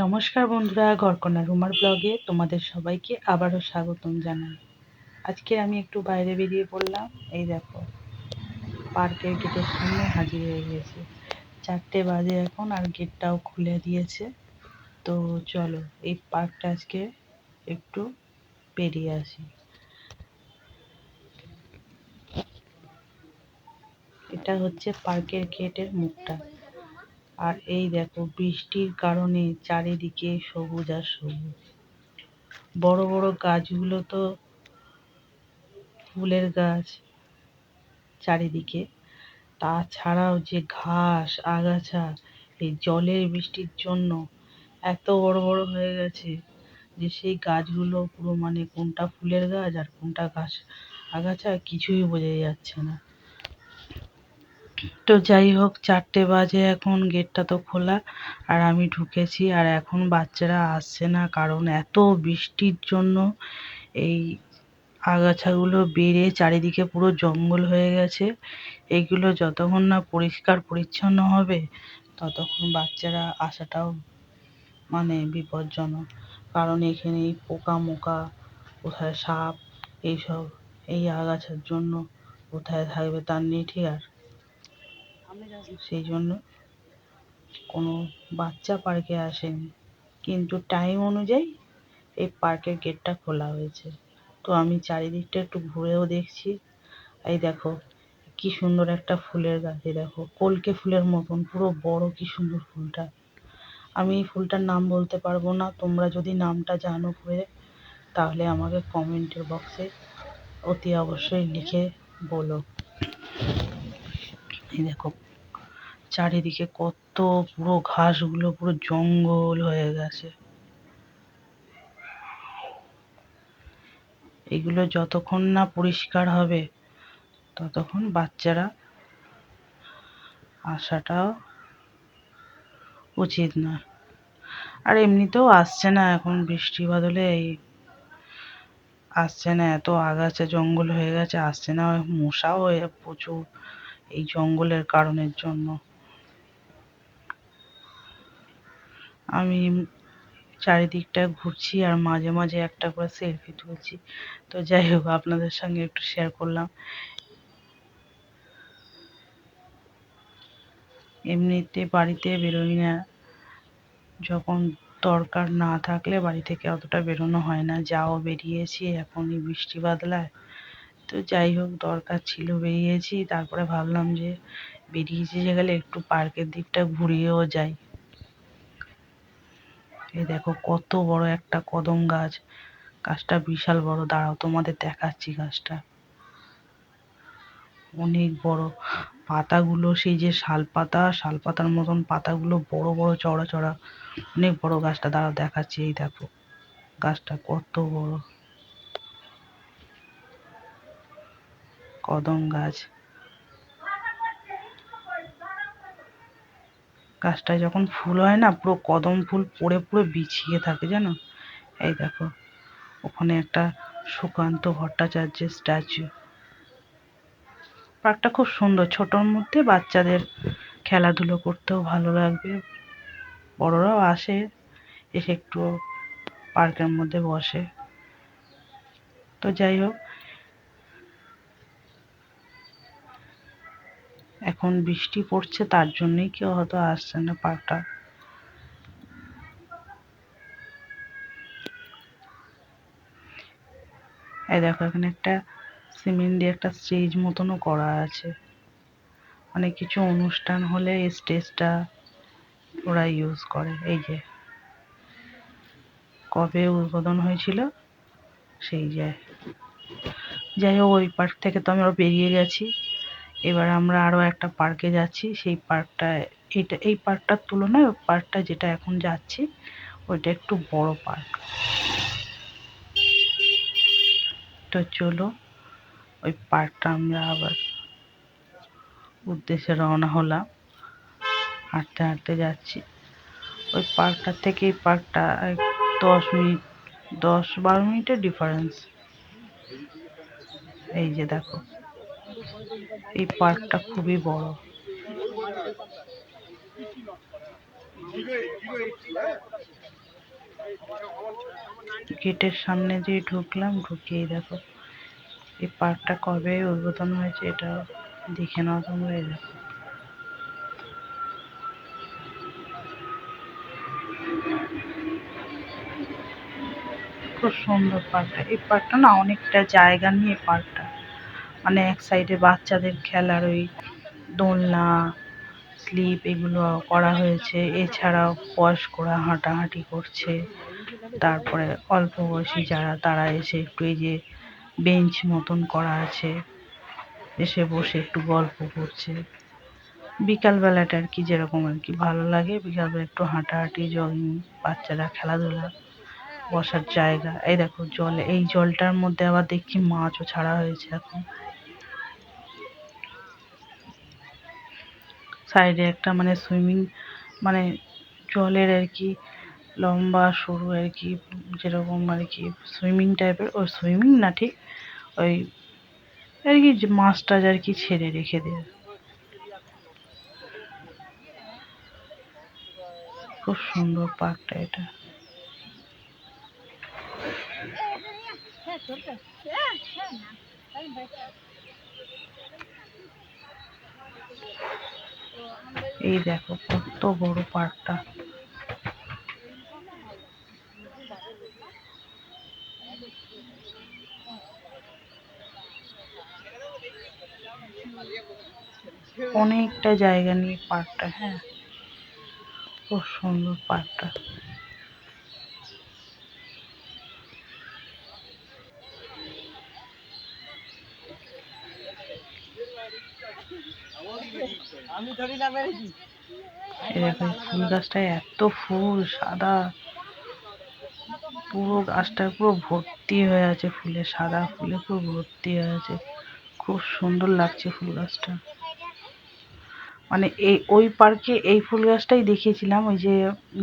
নমস্কার বন্ধুরা, ঘরকন্যা রুমার ব্লগে তোমাদের সবাইকে আবারও স্বাগতম জানাই। আজকে আমি একটু বাইরে বেরিয়ে পড়লাম। এই দেখো, পার্কের গেটের সামনে হাজির হয়ে গেছি। 4টে বাজে এখন, আর গেটটাও খুলে দিয়েছে। তো চলো এই পার্কটা আজকে একটু বেরিয়ে আসি। এটা হচ্ছে পার্কের গেটের মুখটা। আর এই দেখো, বৃষ্টির কারণে চারিদিকে সবুজ আর সবুজ। বড় বড় গাছগুলো তো ফুলের গাছ চারিদিকে, তাছাড়াও যে ঘাস আগাছা এই জলের বৃষ্টির জন্য এত বড় বড় হয়ে গেছে যে সেই গাছগুলো পুরো কোনটা ফুলের গাছ আর কোনটা ঘাস আগাছা কিছুই বোঝা যাচ্ছে না। তো যাই হোক, 4টে বাজে এখন, গেটটা তো খোলা আর আমি ঢুকেছি। আর এখন বাচ্চারা আসছে না, কারণ এত বৃষ্টির জন্য এই আগাছাগুলো বেড়ে চারিদিকে পুরো জঙ্গল হয়ে গেছে। এইগুলো যতক্ষণ না পরিষ্কার পরিচ্ছন্ন হবে ততক্ষণ বাচ্চারা আসাটাও বিপজ্জনক। কারণ এখানে এই পোকা মোকা, কোথায় সাপ, এইসব এই আগাছার জন্য কোথায় থাকবে তার নেই ঠিক। আর সেই জন্য কোনো বাচ্চা পার্কে আসেনি, কিন্তু টাইম অনুযায়ী এই পার্কের গেটটা খোলা হয়েছে। তো আমি চারিদিকটা একটু ঘুরেও দেখছি। এই দেখো কি সুন্দর একটা ফুলের গাছ, এই দেখো কলকে ফুলের মতন পুরো বড়, কি সুন্দর ফুলটা। আমি এই ফুলটার নাম বলতে পারবো না, তোমরা যদি নামটা জানো তাহলে আমাকে কমেন্টের বক্সে অতি অবশ্যই লিখে বলো। এই দেখো চারিদিকে কত পুরো ঘাসগুলো পুরো জঙ্গল হয়ে গেছে। এগুলো যতক্ষণ না পরিষ্কার হবে ততক্ষণ বাচ্চারা আসাটাও উচিত না। আর এমনিতেও আসছে না, এখন বৃষ্টি বাদলে এই আসছে না, এত আগাছা জঙ্গল হয়ে গেছে, আসছে না। মশাও প্রচুর এই জঙ্গলের কারণের জন্য। আমি চারিদিকটা ঘুরছি আর মাঝে মাঝে একটা করে সেলফি তুলছি। তো যাই হোক, আপনাদের সঙ্গে একটু শেয়ার করলাম। এমনিতে বাড়িতে বেরোই না, যখন দরকার না থাকলে বাড়ি থেকে অতটা বেরোনো হয় না। যাও বেরিয়েছি এখন এই বৃষ্টি বাদলায়। তো যাই হোক, দরকার ছিল বেরিয়েছি, তারপরে ভাবলাম যে বেরিয়েছি যে গেলে একটু পার্কের দিকটা ঘুরিয়েও যাই। এই দেখো কত বড় একটা কদম গাছ, গাছটা বিশাল বড়। দাঁড়াও তোমাদের দেখাচ্ছি গাছটা, অনেক বড়। পাতাগুলো সেই যে শাল পাতার মতন পাতাগুলো বড় বড় চওড়া চওড়া, অনেক বড় গাছটা। দাঁড়াও দেখাচ্ছি, এই দেখো গাছটা কত বড়, কদম গাছ। গাছটায় যখন ফুল হয় না, পুরো কদম ফুল পড়ে পুরো বিছিয়ে থাকে জানো। এই দেখো ওখানে একটা সুকান্ত ভট্টাচার্যের স্ট্যাচু। পার্কটা খুব সুন্দর, ছোটর মধ্যে বাচ্চাদের খেলাধুলো করতেও ভালো লাগবে, বড়রাও আসে, এসে একটু পার্কের মধ্যে বসে। তো যাই হোক, এখন বৃষ্টি পড়ছে তার জন্যই কেউ হয়তো আসছে না পার্কটা। এই দেখো এখানে একটা সিমেন্ট দিয়ে একটা স্টেজ মতনও করা আছে। অনেক কিছু অনুষ্ঠান হলে এই স্টেজটা ওরা ইউজ করে। এই যে কবে উদ্বোধন হয়েছিল সেই যাই হোক, ওই পার্ক থেকে তো আমরা বেরিয়ে গেছি। এবার আমরা আরো একটা পার্কে যাচ্ছি। সেই পার্কটা, এই পার্কটার তুলনায় ওই পার্কটা যেটা এখন যাচ্ছি ওইটা একটু বড় পার্ক। তো চলো ওই পার্কটা আমরা আবার উদ্দেশ্যে রওনা হলাম। হাঁটতে হাঁটতে যাচ্ছি। ওই পার্কটা থেকে এই পার্কটা 10 মিনিট, 10-12 মিনিটের ডিফারেন্স। এই যে দেখো এই পার্কটা খুবই বড়। গেটের সামনে দিয়ে ঢুকলাম, ঢুকিয়ে দেখো এই পার্কটা কবে উদ্বোধন হয়েছে এটা দেখে নাও তোমরা। এই দেখো খুব সুন্দর পার্কটা। এই পার্কটা না অনেকটা জায়গা নিয়ে পার্কটা, মানে এক সাইডে বাচ্চাদের খেলার ওই দোলনা, স্লিপ এগুলো করা হয়েছে, এছাড়াও বয়স্করা হাঁটাহাঁটি করছে, তারপরে অল্প বয়সী যারা তারা এসে একটু এই যে বেঞ্চ মতন করা আছে, এসে বসে একটু গল্প করছে। বিকালবেলাটা আর কি যেরকম আর কি ভালো লাগে, বিকালবেলা একটু হাঁটাহাঁটি, জগিং, বাচ্চারা খেলাধুলা, বসার জায়গা। এই দেখো জলে, এই জলটার মধ্যে আবার দেখছি মাছও ছাড়া হয়েছে এখন। সাইডে একটা মানে সুইমিং, মানে জলের আর কি লম্বা সরু আর কি, যেরকম আর কি সুইমিং টাইপের, ওই সুইমিং না ঠিক ওই আর কি যে মাছ টাছ আর কি ছেড়ে রেখে দেয়। খুব সুন্দর পার্কটা এটা। এই দেখো কত বড় পার্কটা। অনেকটা জায়গা নিয়ে পার্কটা, হ্যাঁ খুব সুন্দর পার্কটা। এরকম ফুল গাছটায় এত ফুল, সাদা, পুরো গাছটা পুরো ভর্তি হয়ে আছে ফুলে, সাদা ফুলে পুরো ভর্তি হয়ে আছে। খুব সুন্দর লাগছে ফুল গাছটা। মানে এই ওই পার্কে এই ফুল গাছটাই দেখিয়েছিলাম, ওই যে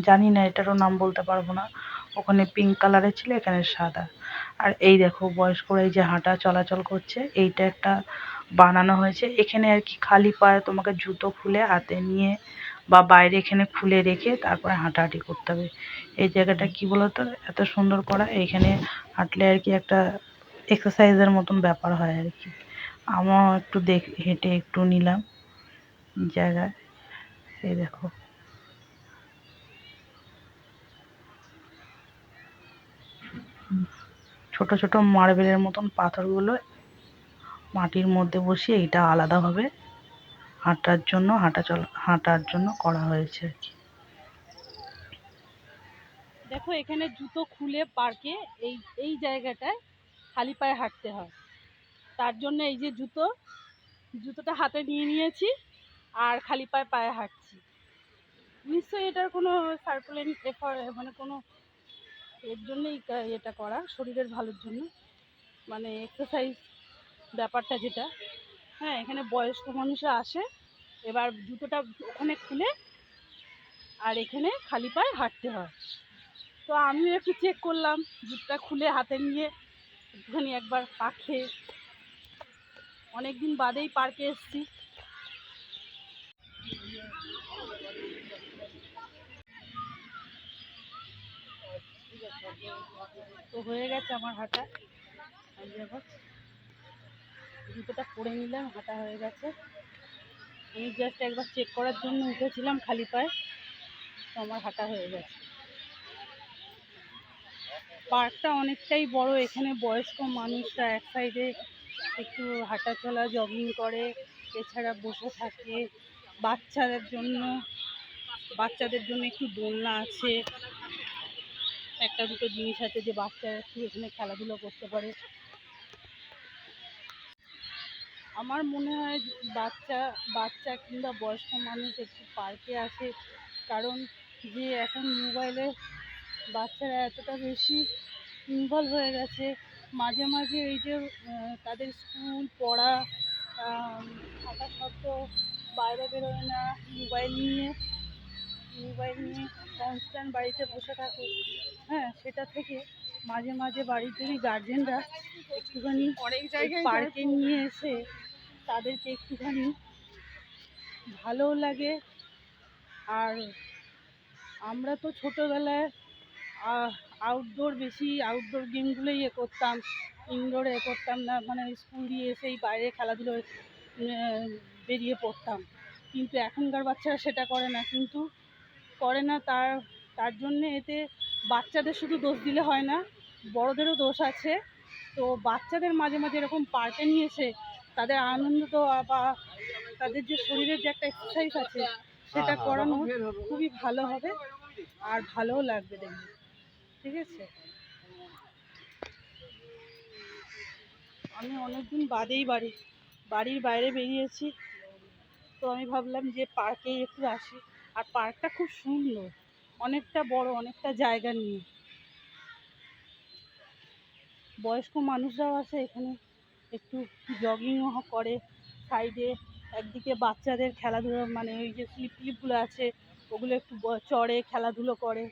জানি না এটারও নাম বলতে পারবো না, ওখানে পিঙ্ক কালারের ছিল, এখানে সাদা। আর এই দেখো বয়স্করা এই যে হাঁটা চলাচল করছে, এইটা একটা বানানো হয়েছে এখানে আর কি, খালি পায়ে তোমাকে জুতো খুলে হাতে নিয়ে বা বাইরে এখানে খুলে রেখে তারপরে হাঁটাহাঁটি করতে হবে। এই জায়গাটা কি বলতো এত সুন্দর করা, এইখানে হাঁটলে আর কি একটা এক্সারসাইজের মতন ব্যাপার হয় আর কি। আমরাও একটু হেঁটে একটু নিলাম জায়গায়। এই দেখো ছোট ছোট মার্বেলের মতন পাথরগুলো মাটির মধ্যে বসিয়ে এটা আলাদাভাবে হাঁটার জন্য করা হয়েছে আর কি। দেখো এখানে জুতো খুলে পার্কে এই এই জায়গাটায় খালি পায়ে হাঁটতে হয়, তার জন্য এই যে জুতোটা হাতে নিয়ে নিয়েছি আর খালি পায়ে পায়ে হাঁটছি। নিশ্চয়ই এটার কোনো সার্কুলেন মানে কোনো এর জন্যই এটা করা, শরীরের ভালোর জন্য, মানে এক্সারসাইজ ব্যাপারটা যেটা। হ্যাঁ, এখানে বয়স্ক মানুষরা আসে, এবার জুতোটা ওখানে খুলে আর এখানে খালি পায়ে হাঁটতে হয়। তো আমিও একটু চেক করলাম, জুতোটা খুলে হাতে নিয়ে একটুখানি একবার পাখে, অনেকদিন বাদেই পার্কে এসেছি। তো হয়ে গেছে আমার হাঁটা। আমি এবার জুতোটা পরে নিলাম, হাঁটা হয়ে গেছে। আমি জাস্ট একবার চেক করার জন্য উঠেছিলাম খালি পায়ে, তো আমার হাঁটা হয়ে গেছে। পার্কটা অনেকটাই বড়, এখানে বয়স্ক মানুষরা এক সাইডে একটু হাঁটাচলা জগিং করে, এছাড়া বসে থাকে। বাচ্চাদের জন্য একটু দোলনা আছে, একটা দুটো জিনিস আছে যে বাচ্চারা একটু এখানে খেলাধুলো করতে পারে। আমার মনে হয় বাচ্চা বাচ্চা কিংবা বয়স্ক মানুষ একটু পার্কে আসে, কারণ যে এখন মোবাইলে বাচ্চারা এতটা বেশি ইনভলভ হয়ে গেছে, মাঝে মাঝে এই যে তাদের স্কুল পড়া থাকা সত্ত্বেও বাইরে বেরোয় না, মোবাইল নিয়ে কনস্ট্যান্ট বাড়িতে বসে থাকে। হ্যাঁ, সেটা থেকে মাঝে মাঝে বাড়ির যদি গার্জেনরা একটুখানি পার্কে নিয়ে এসে তাদেরকে একটুখানি ভালোও লাগে, আর আমরা তো ছোটোবেলায় আউটডোর গেমগুলো করতাম, ইনডোরে করতাম না, মানে স্কুল দিয়ে এসেই বাইরে খেলাধুলো বেরিয়ে পড়তাম। কিন্তু এখনকার বাচ্চারা সেটা করে না। তার জন্যে এতে বাচ্চাদের শুধু দোষ দিলে হয় না, বড়দেরও দোষ আছে। তো বাচ্চাদের মাঝে মাঝে এরকম পার্কে নিয়ে এসে তাদের আনন্দ দেওয়া বা তাদের যে শরীরের যে একটা এক্সারসাইজ আছে সেটা করানো খুবই ভালো হবে, আর ভালোও লাগবে দেখবে। ঠিক আছে, আমি অনেকদিন বাদেই বাড়ির বাইরে বেরিয়েছি, তো আমি ভাবলাম যে পার্কেই একটু আসি। আর পার্কটা খুব সুন্দর, অনেকটা বড়, অনেকটা জায়গা নিয়ে। বয়স্ক মানুষরাও আছে এখানে, একটু জগিংও করে সাইডে। একদিকে বাচ্চাদের খেলাধুলো, মানে ওই যে স্লিপগুলো আছে ওগুলো একটু চড়ে খেলাধুলো করে।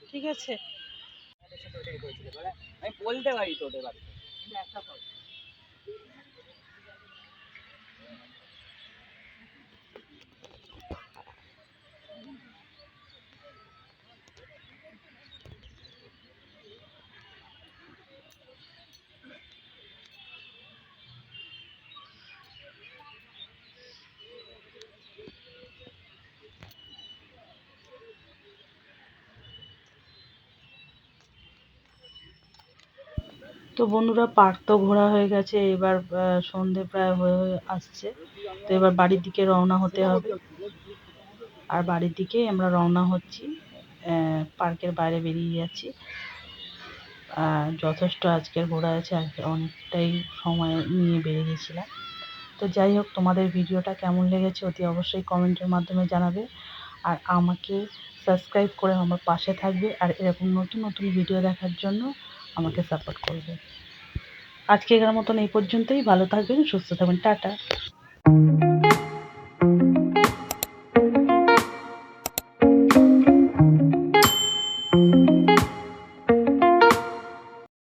ঠিক আছে, আমি বলতে পারি তোদের বাড়িতে তো বন্ধুরা, পার্ক তো ঘোরা হয়ে গেছে, এবার সন্ধে প্রায় হয়ে হয়ে আসছে। তো এবার বাড়ির দিকে রওনা হতে হবে। আর বাড়ির দিকেই আমরা রওনা হচ্ছি, পার্কের বাইরে বেরিয়ে যাচ্ছি। যথেষ্ট আজকের ঘোরা আছে, আজকে অনেকটাই সময় নিয়ে বেরিয়ে গেছিলাম। তো যাই হোক, তোমাদের ভিডিওটা কেমন লেগেছে অতি অবশ্যই কমেন্টের মাধ্যমে জানাবে। আর আমাকে সাবস্ক্রাইব করে আমার পাশে থাকবে, আর এরকম নতুন নতুন ভিডিও দেখার জন্য আমাকে সাপোর্ট করবে। আজকের মতন এই পর্যন্তই। ভালো থাকবেন, সুস্থ থাকবেন, টাটা।